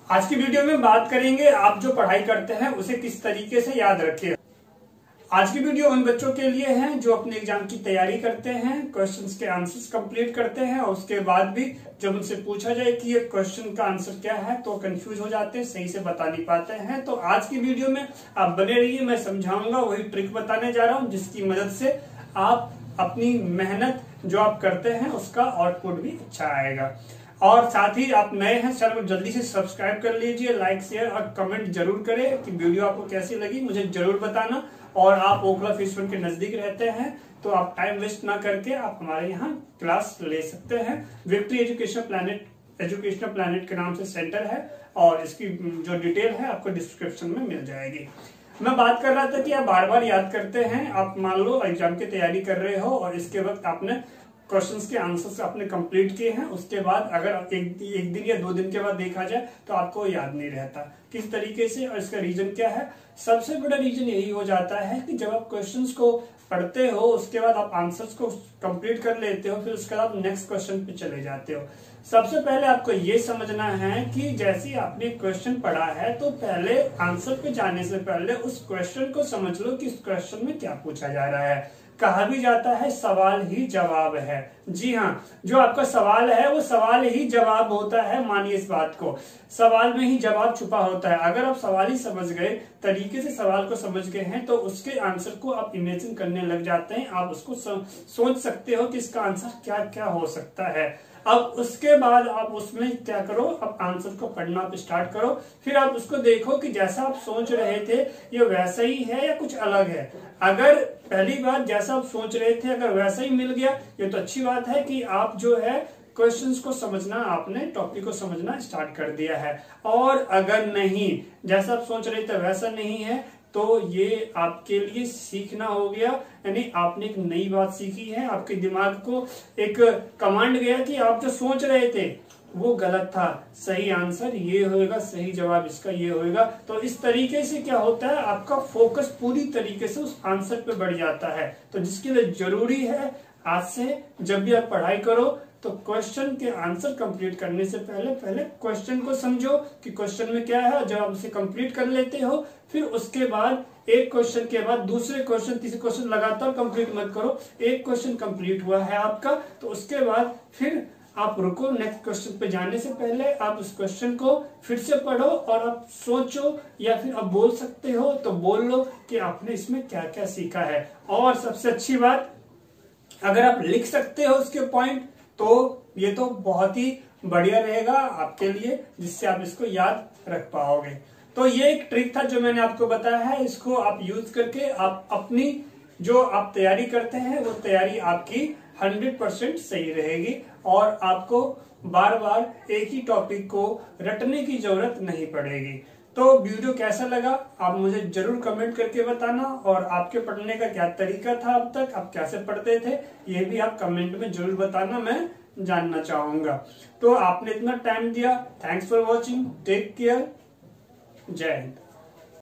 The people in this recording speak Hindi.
आज की वीडियो में बात करेंगे आप जो पढ़ाई करते हैं उसे किस तरीके से याद रखें। आज की वीडियो उन बच्चों के लिए है जो अपने एग्जाम की तैयारी करते हैं, क्वेश्चंस के आंसर्स कंप्लीट करते हैं और उसके बाद भी जब उनसे पूछा जाए कि ये क्वेश्चन का आंसर क्या है तो कंफ्यूज हो जाते हैं, सही से बता नहीं पाते हैं। तो आज की वीडियो में आप बने रहिए, मैं समझाऊंगा, वही ट्रिक बताने जा रहा हूँ जिसकी मदद से आप अपनी मेहनत जो आप करते हैं उसका आउटपुट भी अच्छा आएगा। और साथ ही आप नए हैं चैनल को जल्दी से सब्सक्राइब कर लीजिए, लाइक शेयर और कमेंट जरूर करें कि वीडियो आपको कैसी लगी, मुझे जरूर बताना। और आप ओखला फेस 1 के नजदीक रहते हैं तो आप टाइम वेस्ट ना करके आप हमारे यहाँ क्लास ले सकते हैं। विक्ट्री एजुकेशनल प्लैनेट के नाम से सेंटर है और इसकी जो डिटेल है आपको डिस्क्रिप्शन में मिल जाएगी। मैं बात कर रहा था कि आप बार बार याद करते हैं। आप मान लो एग्जाम की तैयारी कर रहे हो और इसके वक्त आपने क्वेश्चंस के आंसर्स आपने कंप्लीट किए हैं, उसके बाद अगर एक दिन या 2 दिन के बाद देखा जाए तो आपको याद नहीं रहता किस तरीके से। और इसका रीजन क्या है? सबसे बड़ा रीजन यही हो जाता है कि जब आप क्वेश्चंस को पढ़ते हो उसके बाद आप आंसर्स को कंप्लीट कर लेते हो, फिर उसके बाद नेक्स्ट क्वेश्चन पे चले जाते हो। सबसे पहले आपको ये समझना है कि जैसे आपने क्वेश्चन पढ़ा है तो पहले आंसर पे जाने से पहले उस क्वेश्चन को समझ लो कि इस क्वेश्चन में क्या पूछा जा रहा है। कहा भी जाता है सवाल ही जवाब है। जी हाँ, जो आपका सवाल है वो सवाल ही जवाब होता है। मानिए इस बात को, सवाल में ही जवाब छुपा होता है। अगर आप सवाल ही समझ गए, तरीके से सवाल को समझ गए हैं तो उसके आंसर को आप इमेजिन करने लग जाते हैं। आप उसको सोच सकते हो कि इसका आंसर क्या क्या हो सकता है। अब उसके बाद आप उसमें क्या करो, अब आंसर को पढ़ना स्टार्ट करो। फिर आप उसको देखो कि जैसा आप सोच रहे थे ये वैसा ही है या कुछ अलग है। अगर पहली बार जैसा आप सोच रहे थे अगर वैसा ही मिल गया ये तो अच्छी बात है कि आप जो है क्वेश्चंस को समझना, आपने टॉपिक को समझना स्टार्ट कर दिया है। और अगर नहीं, जैसा आप सोच रहे थे वैसा नहीं है तो ये आपके लिए सीखना हो गया, यानी आपने एक नई बात सीखी है। आपके दिमाग को एक कमांड गया कि आप जो सोच रहे थे वो गलत था, सही आंसर ये होएगा, सही जवाब इसका ये होएगा। तो इस तरीके से क्या होता है, आपका फोकस पूरी तरीके से उस आंसर पे बढ़ जाता है। तो जिसके लिए जरूरी है आज से जब भी आप पढ़ाई करो तो क्वेश्चन के आंसर कंप्लीट करने से पहले क्वेश्चन को समझो कि क्वेश्चन में क्या है। जब आप उसे कंप्लीट कर लेते हो फिर उसके बाद एक क्वेश्चन के बाद दूसरे क्वेश्चन, तीसरे क्वेश्चन लगातार कंप्लीट मत करो। एक क्वेश्चन कंप्लीट हुआ है आपका तो उसके बाद फिर आप रुको, नेक्स्ट क्वेश्चन पे जाने से पहले आप उस क्वेश्चन को फिर से पढ़ो और आप सोचो या फिर आप बोल सकते हो तो बोल लो कि आपने इसमें क्या क्या सीखा है। और सबसे अच्छी बात, अगर आप लिख सकते हो उसके पॉइंट तो ये तो बहुत ही बढ़िया रहेगा आपके लिए, जिससे आप इसको याद रख पाओगे। तो ये एक ट्रिक था जो मैंने आपको बताया है, इसको आप यूज करके आप अपनी जो आप तैयारी करते हैं वो तैयारी आपकी 100% सही रहेगी और आपको बार बार एक ही टॉपिक को रटने की जरूरत नहीं पड़ेगी। तो वीडियो कैसा लगा आप मुझे जरूर कमेंट करके बताना, और आपके पढ़ने का क्या तरीका था, अब तक आप कैसे पढ़ते थे ये भी आप कमेंट में जरूर बताना, मैं जानना चाहूंगा। तो आपने इतना टाइम दिया, thanks for watching, take care, जय हिंद।